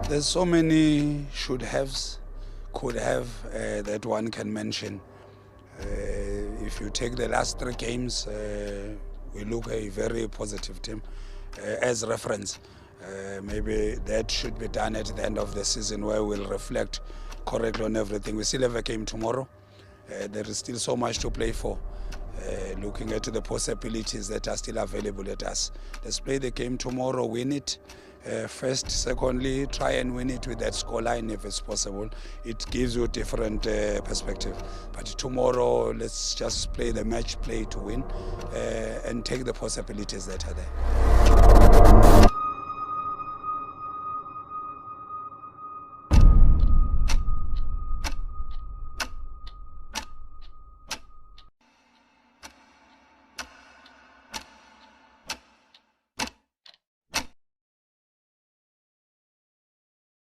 There's so many should haves, could have that one can mention. If you take the last 3 games, we look a very positive team as reference. Maybe that should be done at the end of the season where we'll reflect correctly on everything. We still have a game tomorrow. There is still so much to play for. Looking at the possibilities that are still available at us. Let's play the game tomorrow, win it. First, secondly, try and win it with that scoreline if it's possible. It gives you a different perspective. But tomorrow, let's just play the match play to win and take the possibilities that are there.